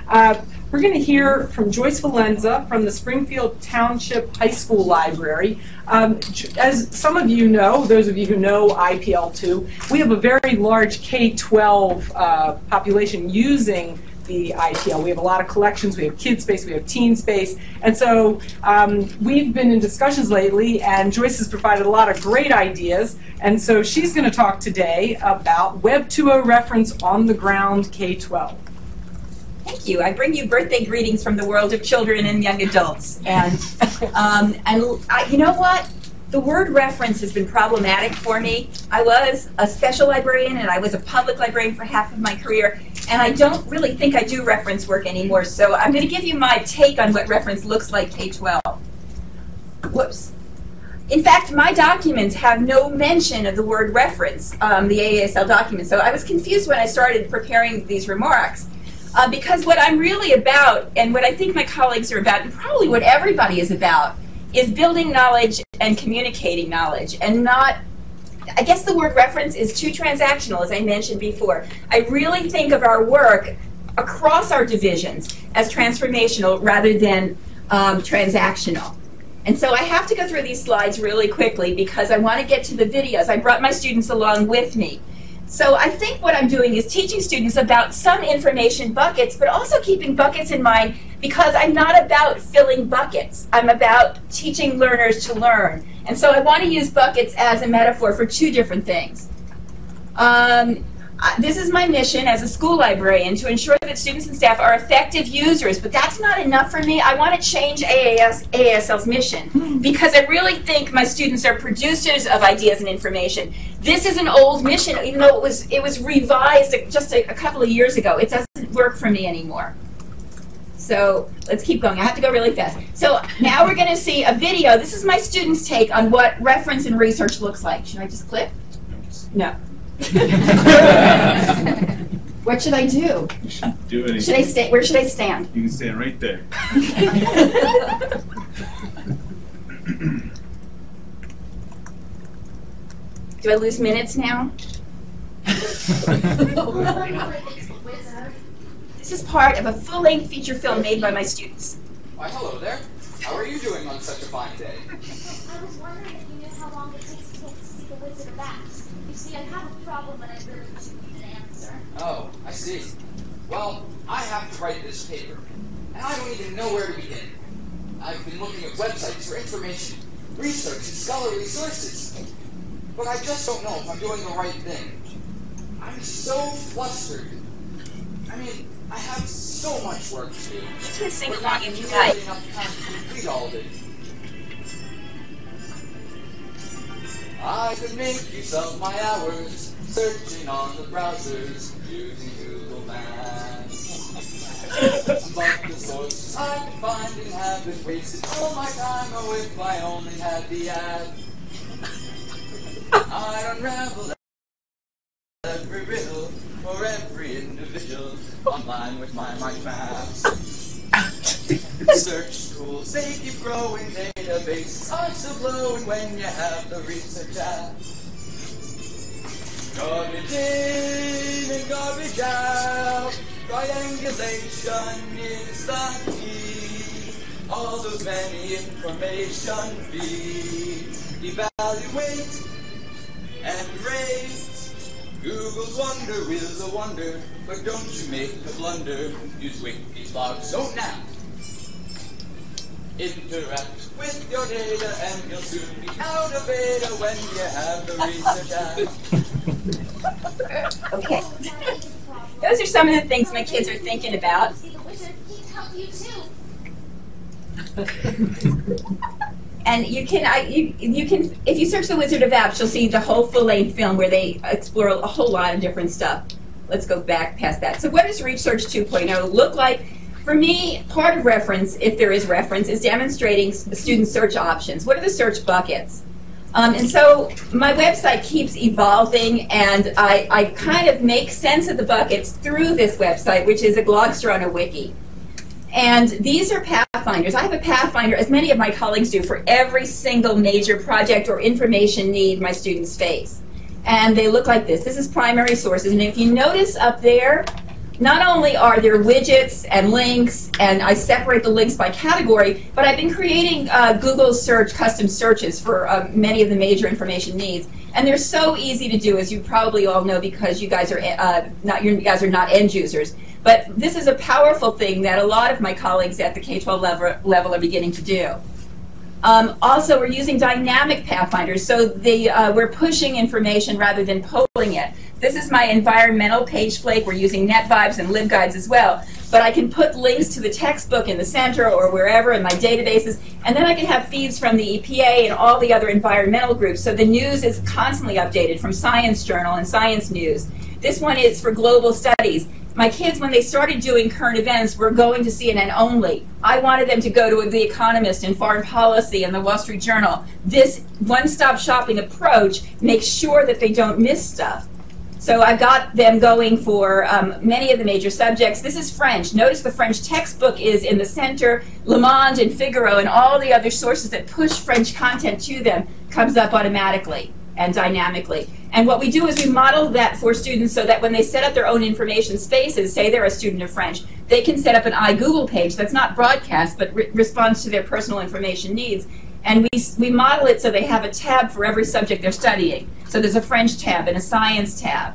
We're going to hear from Joyce Valenza from the Springfield Township High School Library. As some of you know, those of you who know IPL2, we have a very large K-12 population using the IPL. We have a lot of collections, we have kid space, we have teen space, and so we've been in discussions lately, and Joyce has provided a lot of great ideas, and so she's going to talk today about Web 2.0 reference on the ground K-12. Thank you. I bring you birthday greetings from the world of children and young adults, and you know what? The word reference has been problematic for me. I was a special librarian and I was a public librarian for half of my career, and I don't really think I do reference work anymore, so I'm going to give you my take on what reference looks like K-12. Whoops. In fact, my documents have no mention of the word reference, the AASL document, so I was confused when I started preparing these remarks. Because what I'm really about, and what I think my colleagues are about, and probably what everybody is about, is building knowledge and communicating knowledge, and not, I guess the word reference is too transactional, as I mentioned before. I really think of our work across our divisions as transformational rather than transactional. And so I have to go through these slides really quickly because I want to get to the videos. I brought my students along with me. So I think what I'm doing is teaching students about some information buckets, but also keeping buckets in mind, because I'm not about filling buckets. I'm about teaching learners to learn. And so I want to use buckets as a metaphor for two different things. This is my mission as a school librarian, to ensure that students and staff are effective users, but that's not enough for me. I want to change AASL's mission, because I really think my students are producers of ideas and information. This is an old mission, even though it was revised just a couple of years ago. It doesn't work for me anymore. So let's keep going. I have to go really fast. So now we're going to see a video. This is my students' take on what reference and research looks like. Should I just click? No. What should I do? You should do anything. Should I stay? Where should I stand? You can stand right there. Do I lose minutes now? This is part of a full-length feature film made by my students. Why, hello there. How are you doing on such a fine day? I was wondering if you knew how long it takes to see the Wizard of Oz. You see, I have a problem and I really do need an answer. Oh, I see. Well, I have to write this paper, and I don't even know where to begin. I've been looking at websites for information, research, and scholarly sources, but I just don't know if I'm doing the right thing. I'm so flustered. I mean, I have so much work to do. Just gonna sing but along not if you nearly like. enough time to complete all of it. I could make use of my hours searching on the browsers using Google Maps. But the sources I could find and have been wasted all my time, oh, if I only had the app. I'd unravel every riddle for every individual online with my mind maps. Search tools, they keep growing, databases are still blowing when you have the research app. Garbage in and garbage out, triangulation is the key. All those many information feeds, evaluate and rate. Google's wonder is a wonder, but don't you make a blunder. Use Wiki's blog. So now, interact with your data and you'll soon be out of beta when you have the research app. Okay. Those are some of the things my kids are thinking about. See, the wizard can't help you too. And you can, if you search the Wizard of Apps, you'll see the whole full-length film where they explore a whole lot of different stuff. Let's go back past that. So what does Research 2.0 look like? For me, part of reference, if there is reference, is demonstrating student search options. What are the search buckets? And so my website keeps evolving, and I kind of make sense of the buckets through this website, which is a Glogster on a wiki. And these are pathfinders. I have a pathfinder, as many of my colleagues do, for every single major project or information need my students face. And they look like this. This is primary sources. And if you notice up there, not only are there widgets and links, and I separate the links by category, but I've been creating Google search custom searches for many of the major information needs. And they're so easy to do, as you probably all know, because you guys are not end users. But this is a powerful thing that a lot of my colleagues at the K-12 level are beginning to do. Also, we're using dynamic pathfinders, so we're pushing information rather than polling it. This is my environmental page flake. We're using NetVibes and LibGuides as well. But I can put links to the textbook in the center or wherever in my databases, and then I can have feeds from the EPA and all the other environmental groups. So the news is constantly updated from Science Journal and Science News. This one is for global studies. My kids, when they started doing current events, were going to CNN only. I wanted them to go to The Economist and Foreign Policy and the Wall Street Journal. This one-stop shopping approach makes sure that they don't miss stuff. So I got them going for many of the major subjects. This is French. Notice the French textbook is in the center. Le Monde and Figaro and all the other sources that push French content to them comes up automatically and dynamically. And what we do is we model that for students so that when they set up their own information spaces, say they're a student of French, they can set up an iGoogle page that's not broadcast but responds to their personal information needs. And we model it so they have a tab for every subject they're studying. So there's a French tab and a science tab.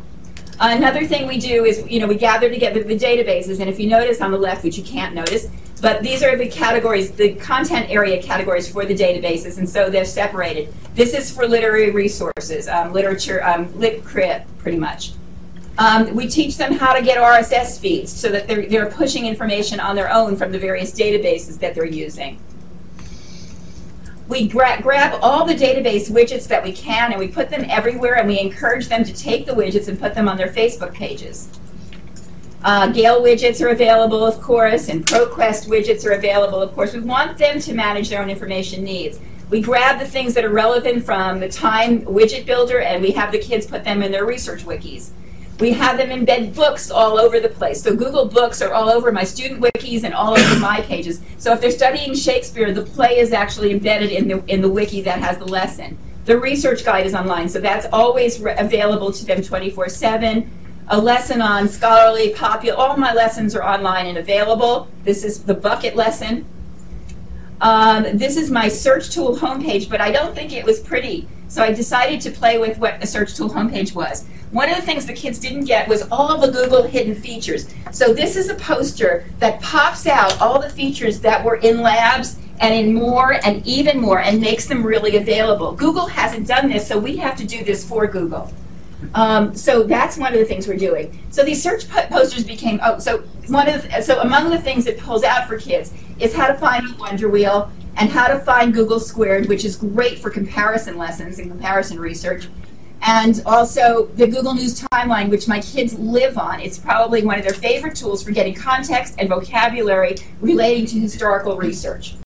Another thing we do is, we gather together the databases, and if you notice on the left, which you can't notice, but these are the categories, the content area categories for the databases, and so they're separated. This is for literary resources, literature, lit crit, pretty much. We teach them how to get RSS feeds so that they're pushing information on their own from the various databases that they're using. We grab all the database widgets that we can and we put them everywhere, and we encourage them to take the widgets and put them on their Facebook pages. Gale widgets are available, of course, and ProQuest widgets are available, of course. We want them to manage their own information needs. We grab the things that are relevant from the Time widget builder, and we have the kids put them in their research wikis. We have them embed books all over the place. So Google Books are all over my student wikis and all over my pages. So if they're studying Shakespeare, the play is actually embedded in the wiki that has the lesson. The research guide is online, so that's always available to them 24/7. A lesson on scholarly, popular, all my lessons are online and available. This is the bucket lesson. This is my search tool homepage, but I don't think it was pretty. So I decided to play with what a search tool homepage was. One of the things the kids didn't get was all of the Google hidden features. So this is a poster that pops out all the features that were in labs and in more and even more and makes them really available. Google hasn't done this, so we have to do this for Google. So that's one of the things we're doing. So these search posters became, so among the things it pulls out for kids is how to find a Wonder Wheel and how to find Google Squared, which is great for comparison lessons and comparison research. And also the Google News Timeline, which my kids live on. It's probably one of their favorite tools for getting context and vocabulary relating to historical research.